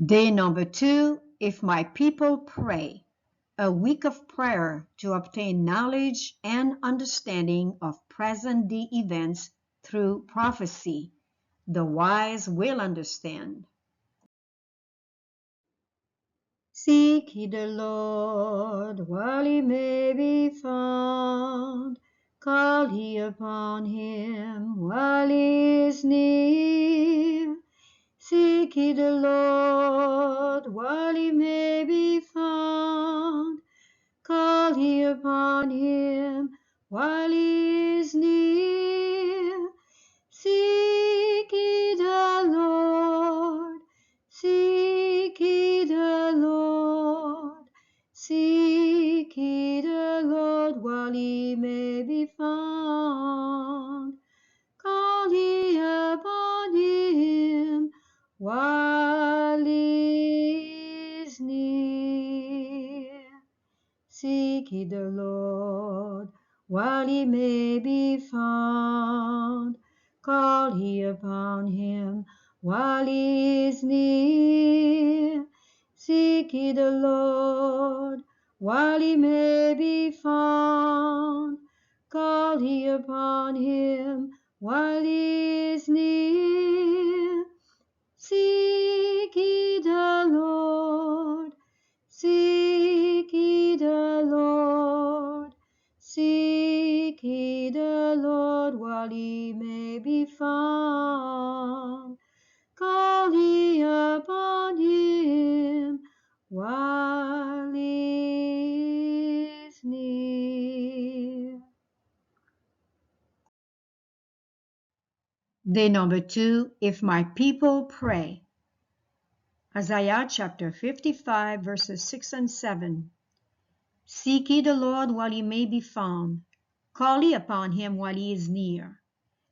Day number 2, If My People Pray, a week of prayer to obtain knowledge and understanding of present-day events through prophecy. The wise will understand. Seek ye the Lord while he may be found. Call ye upon him while he is near. Seek ye the Lord while he may be found. Call ye upon him while he is near. Seek ye the Lord, seek ye the Lord, seek ye the Lord while he may be found. Call ye upon him while he is near. Seek ye the Lord while he may be found. Call ye upon him while he is near. Seek ye the Lord while he may be found. Call ye upon him while he is near. Seek ye the Lord, seek ye the Lord, seek ye the Lord while he may be found. Call ye upon him while he is near. Day number 2, If My People Pray. Isaiah chapter 55, verses 6 and 7. Seek ye the Lord while he may be found. Call ye upon him while he is near.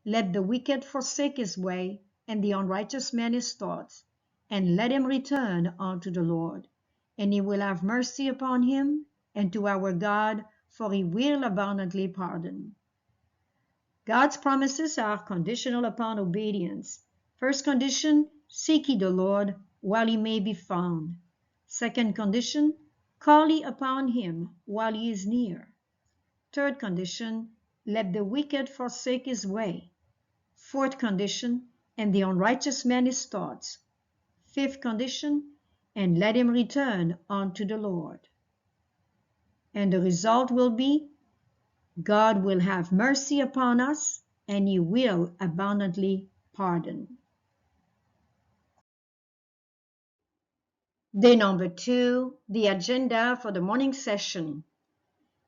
Let the wicked forsake his way, and the unrighteous man his thoughts, and let him return unto the Lord. And he will have mercy upon him, and to our God, for he will abundantly pardon. God's promises are conditional upon obedience. First condition, seek ye the Lord while he may be found. Second condition, call ye upon him while he is near. Third condition, let the wicked forsake his way. Fourth condition, and the unrighteous man his thoughts. Fifth condition, and let him return unto the Lord. And the result will be, God will have mercy upon us, and he will abundantly pardon. Day number 2, the agenda for the morning session.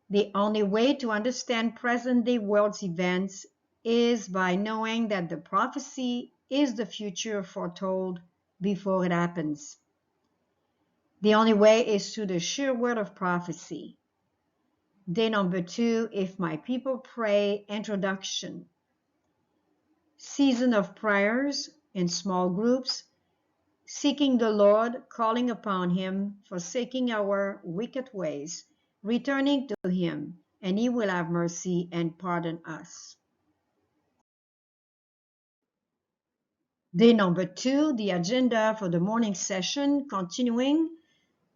The only way to understand present-day world's events is by knowing that the prophecy is the future foretold before it happens. The only way is through the sure word of prophecy. Day number 2, If My People Pray, introduction. Season of prayers in small groups, seeking the Lord, calling upon him, forsaking our wicked ways, returning to him, and he will have mercy and pardon us. Day number 2, the agenda for the morning session, continuing.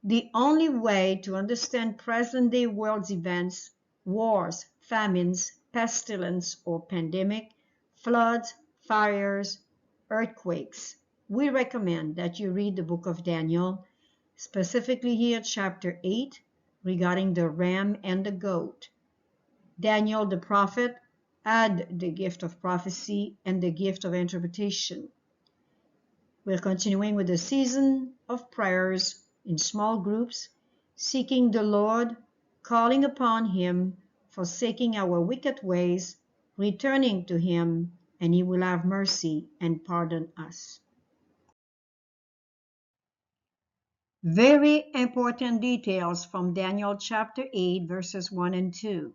The only way to understand present-day world's events, wars, famines, pestilence or pandemic, floods, fires, earthquakes, we recommend that you read the book of Daniel, specifically here chapter 8, regarding the ram and the goat. Daniel the prophet had the gift of prophecy and the gift of interpretation. We're continuing with the season of prayers in small groups, seeking the Lord, calling upon him, forsaking our wicked ways, returning to him, and he will have mercy and pardon us. Very important details from Daniel chapter 8, verses 1 and 2.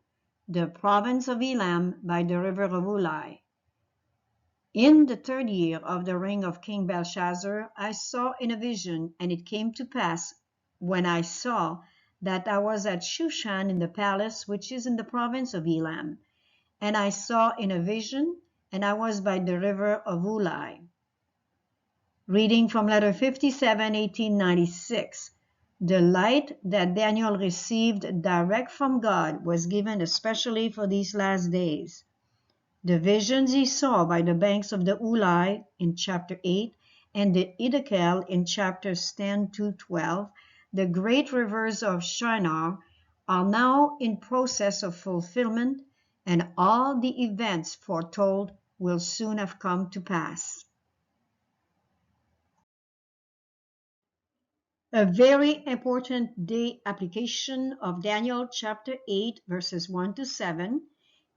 The province of Elam by the river of Ulai. In the 3rd year of the reign of King Belshazzar, I saw in a vision, and it came to pass, when I saw, that I was at Shushan in the palace which is in the province of Elam. And I saw in a vision, and I was by the river of Ulai. Reading from letter 57, 1896. The light that Daniel received direct from God was given especially for these last days. The visions he saw by the banks of the Ulai in chapter 8 and the Iddekel in chapters 10 to 12, the great rivers of Shinar, are now in process of fulfillment, and all the events foretold will soon have come to pass. A very important day application of Daniel chapter 8 verses 1 to 7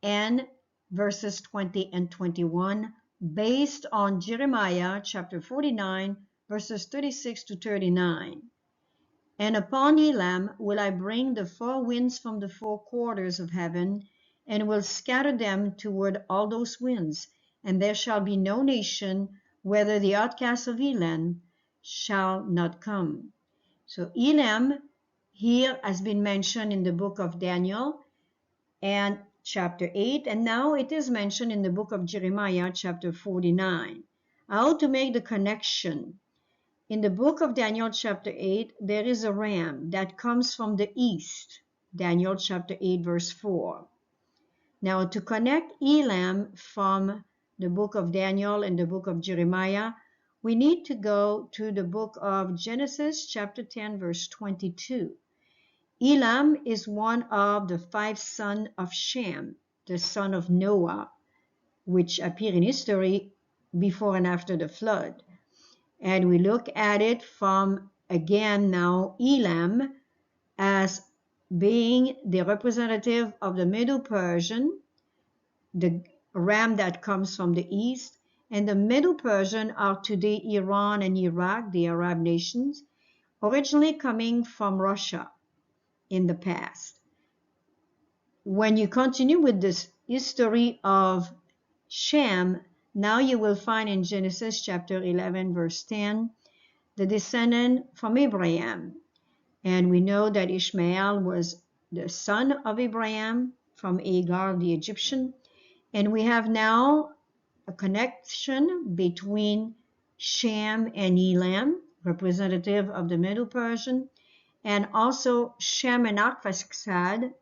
and verses 20 and 21 based on Jeremiah chapter 49 verses 36 to 39. And upon Elam will I bring the four winds from the four quarters of heaven, and will scatter them toward all those winds, and there shall be no nation whether the outcasts of Elam shall not come. So Elam here has been mentioned in the book of Daniel and chapter 8, and now it is mentioned in the book of Jeremiah chapter 49. How to make the connection? In the book of Daniel chapter 8, there is a ram that comes from the east, Daniel chapter 8 verse 4. Now to connect Elam from the book of Daniel and the book of Jeremiah, we need to go to the book of Genesis chapter 10 verse 22. Elam is one of the 5 sons of Shem, the son of Noah, which appear in history before and after the flood. And we look at it from, again now, Elam as being the representative of the Medo-Persian, the ram that comes from the east, and the Medo-Persian are today Iran and Iraq, the Arab nations, originally coming from Russia in the past. When you continue with this history of Shem, now you will find in Genesis chapter 11 verse 10 the descendant from Abraham. And we know that Ishmael was the son of Abraham from Hagar the Egyptian. And we have now a connection between Shem and Elam, representative of the Medo-Persian, and also Shem and Arphaxad,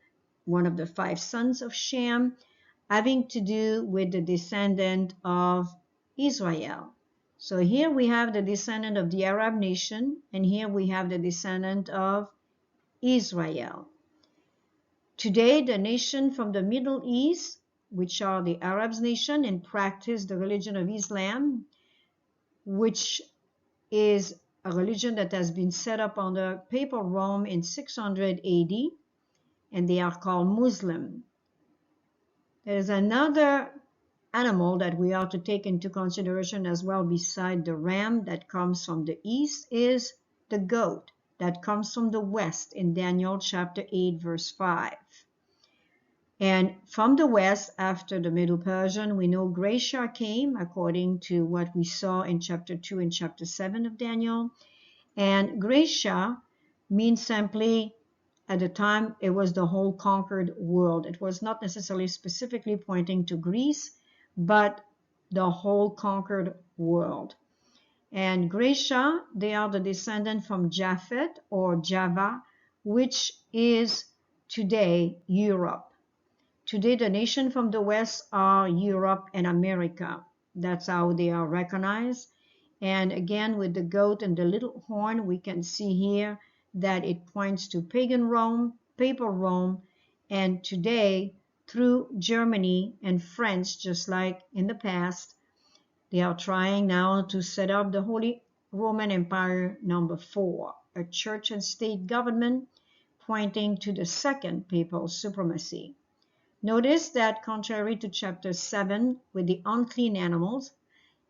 one of the 5 sons of Shem, having to do with the descendant of Israel. So here we have the descendant of the Arab nation, and here we have the descendant of Israel. Today, the nation from the Middle East, which are the Arabs nation and practice the religion of Islam, which is a religion that has been set up under Papal Rome in 600 AD, and they are called Muslim. There is another animal that we are to take into consideration as well beside the ram that comes from the east is the goat that comes from the west in Daniel chapter 8 verse 5. And from the west, after the Medo-Persian, we know Gracia came according to what we saw in chapter 2 and chapter 7 of Daniel. And Gracia means simply, at the time, it was the whole conquered world. It was not necessarily specifically pointing to Greece, but the whole conquered world. And Gracia, they are the descendant from Japhet or Java, which is today Europe. Today, the nation from the west are Europe and America. That's how they are recognized. And again, with the goat and the little horn, we can see here that it points to pagan Rome, Papal Rome, and today, through Germany and France, just like in the past, they are trying now to set up the Holy Roman Empire number 4, a church and state government pointing to the second papal supremacy. Notice that contrary to chapter 7 with the unclean animals,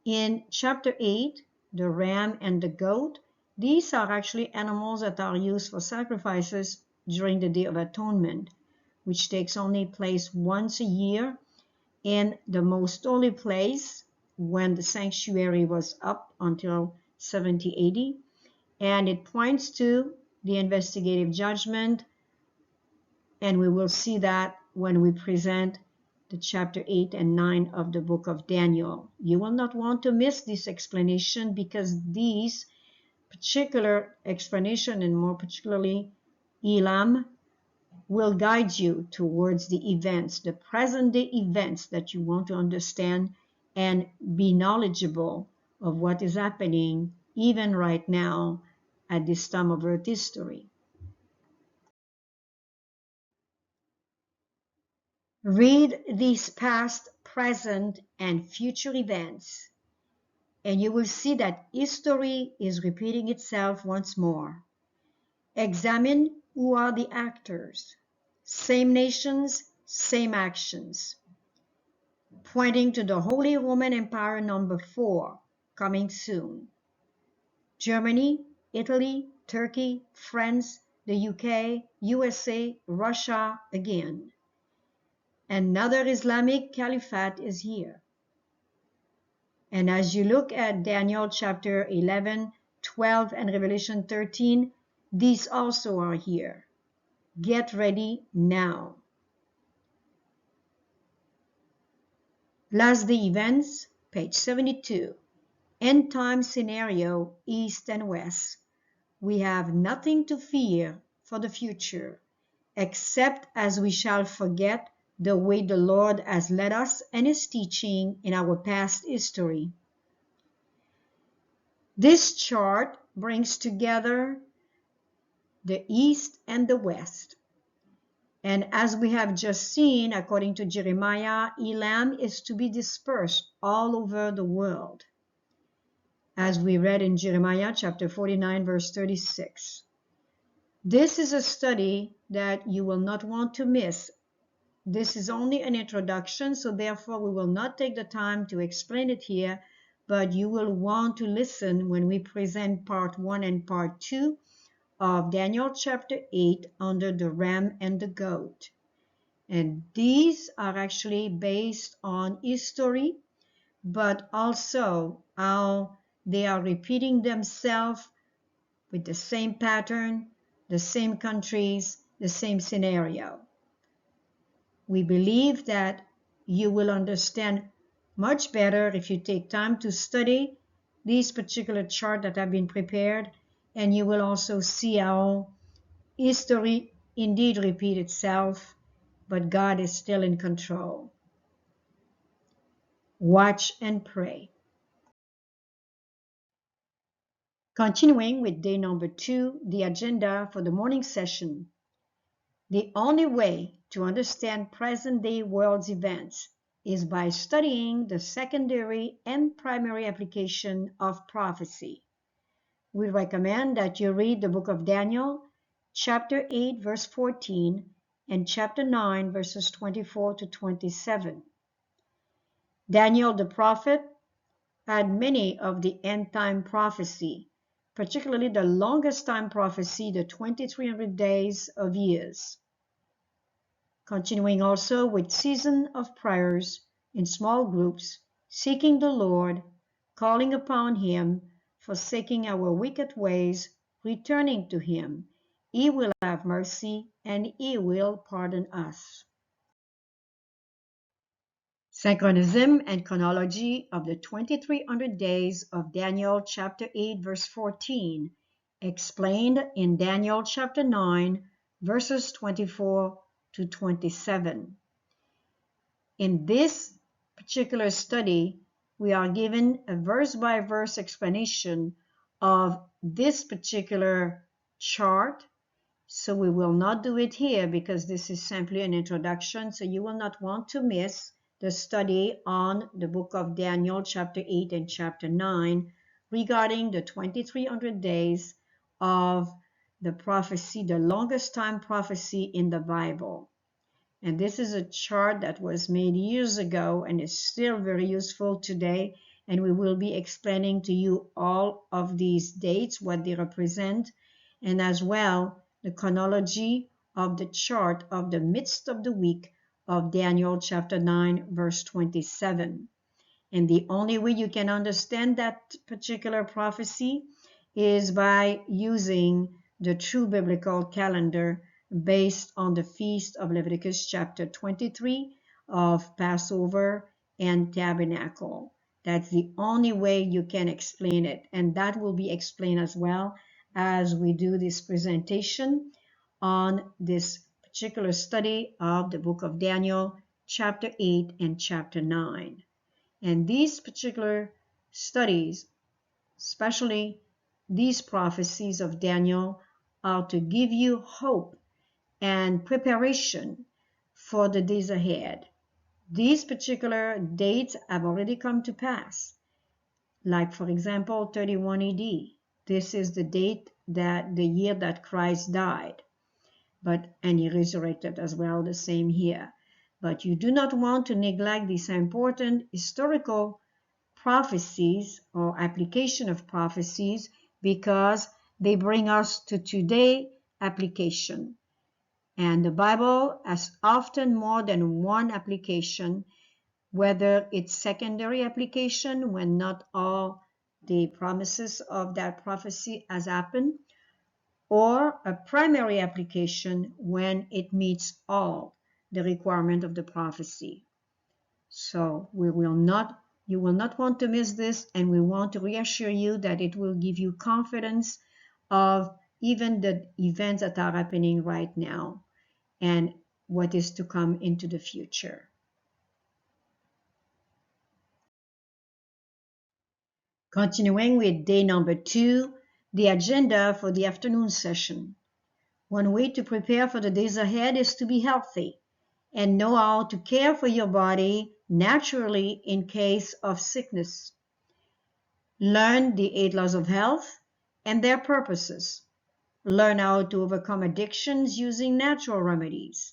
in chapter 8, the ram and the goat, these are actually animals that are used for sacrifices during the Day of Atonement, which takes only place once a year in the most holy place when the sanctuary was up until 70 AD, and it points to the investigative judgment, and we will see that when we present the chapter 8 and 9 of the book of Daniel. You will not want to miss this explanation, because these particular explanation, and more particularly Elam, will guide you towards the events, the present day events that you want to understand and be knowledgeable of what is happening even right now at this time of Earth history. Read these past, present, and future events, and you will see that history is repeating itself once more. Examine who are the actors. Same nations, same actions. Pointing to the Holy Roman Empire number 4, coming soon. Germany, Italy, Turkey, France, the UK, USA, Russia again. Another Islamic Caliphate is here. And as you look at Daniel chapter 11, 12, and Revelation 13, these also are here. Get ready now. Last the events, page 72. End time scenario, East and West. We have nothing to fear for the future, except as we shall forget the way the Lord has led us and His teaching in our past history. This chart brings together the East and the West. And as we have just seen, according to Jeremiah, Elam is to be dispersed all over the world, as we read in Jeremiah chapter 49, verse 36. This is a study that you will not want to miss. This is only an introduction, so therefore we will not take the time to explain it here, but you will want to listen when we present part 1 and part 2 of Daniel chapter 8 under the ram and the goat. And these are actually based on history, but also how they are repeating themselves with the same pattern, the same countries, the same scenario. We believe that you will understand much better if you take time to study these particular charts that have been prepared, and you will also see how history indeed repeats itself, but God is still in control. Watch and pray. Continuing with day number 2, the agenda for the morning session. The only way to understand present-day world's events is by studying the secondary and primary application of prophecy. We recommend that you read the book of Daniel, chapter 8, verse 14, and chapter 9, verses 24 to 27. Daniel the prophet had many of the end-time prophecy, particularly the longest time prophecy, the 2300 days of years. Continuing also with season of prayers in small groups, seeking the Lord, calling upon Him, forsaking our wicked ways, returning to Him. He will have mercy and He will pardon us. Synchronism and chronology of the 2300 days of Daniel chapter 8 verse 14, explained in Daniel chapter 9 verses 24 to 27. In this particular study, we are given a verse-by-verse explanation of this particular chart. So we will not do it here because this is simply an introduction. So you will not want to miss the study on the book of Daniel chapter 8 and chapter 9 regarding the 2300 days of the prophecy, the longest time prophecy in the Bible. And this is a chart that was made years ago and is still very useful today. And we will be explaining to you all of these dates, what they represent, and as well the chronology of the chart of the midst of the week of Daniel chapter 9 verse 27. And the only way you can understand that particular prophecy is by using the true biblical calendar based on the feast of Leviticus chapter 23 of Passover and Tabernacle. That's the only way you can explain it. And that will be explained as well as we do this presentation on this particular study of the book of Daniel, chapter 8 and chapter 9. And these particular studies, especially these prophecies of Daniel, are to give you hope and preparation for the days ahead. These particular dates have already come to pass. Like, for example, 31 AD. This is the date that the year that Christ died. And he resurrected as well, the same year. But you do not want to neglect these important historical prophecies or application of prophecies, because they bring us to today application. And the Bible has often more than one application, whether it's secondary application when not all the promises of that prophecy has happened, or a primary application when it meets all the requirement of the prophecy. So you will not want to miss this, and we want to reassure you that it will give you confidence of even the events that are happening right now and what is to come into the future. Continuing with day number 2, the agenda for the afternoon session. One way to prepare for the days ahead is to be healthy and know how to care for your body naturally in case of sickness. Learn the 8 laws of health and their purposes. Learn how to overcome addictions using natural remedies.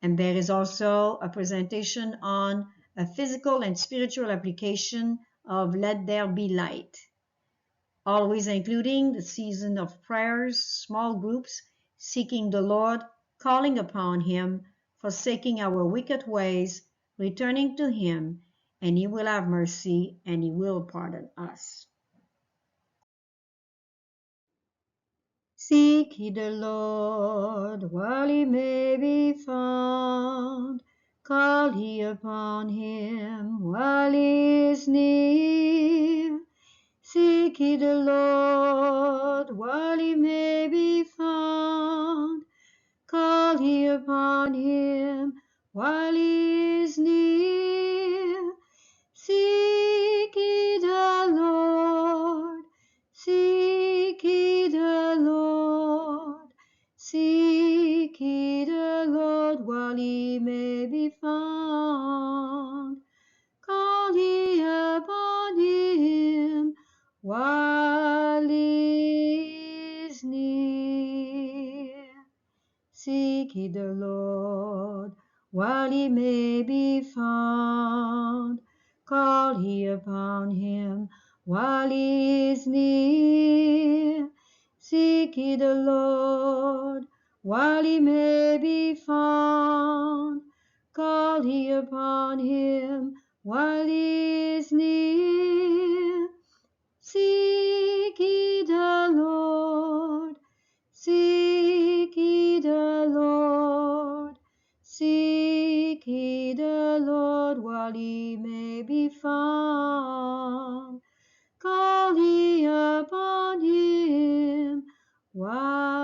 And there is also a presentation on a physical and spiritual application of Let There Be Light, always including the season of prayers, small groups, seeking the Lord, calling upon Him, forsaking our wicked ways, returning to Him, and He will have mercy and He will pardon us. Seek ye the Lord while He may be found. Call ye upon Him while He is near. Seek ye the Lord while He may be found. Call ye upon Him while He is near. Seek ye the Lord. Seek ye the Lord. Seek ye the Lord while He may be found. Call ye upon Him while He is near. Seek ye the Lord while He may be found. Call ye upon Him while He is near. Seek ye the Lord while He may be found. Call ye upon Him while He is near. Seek ye the Lord. Seek ye the Lord. Seek ye the Lord while He may be found. Call ye upon Him while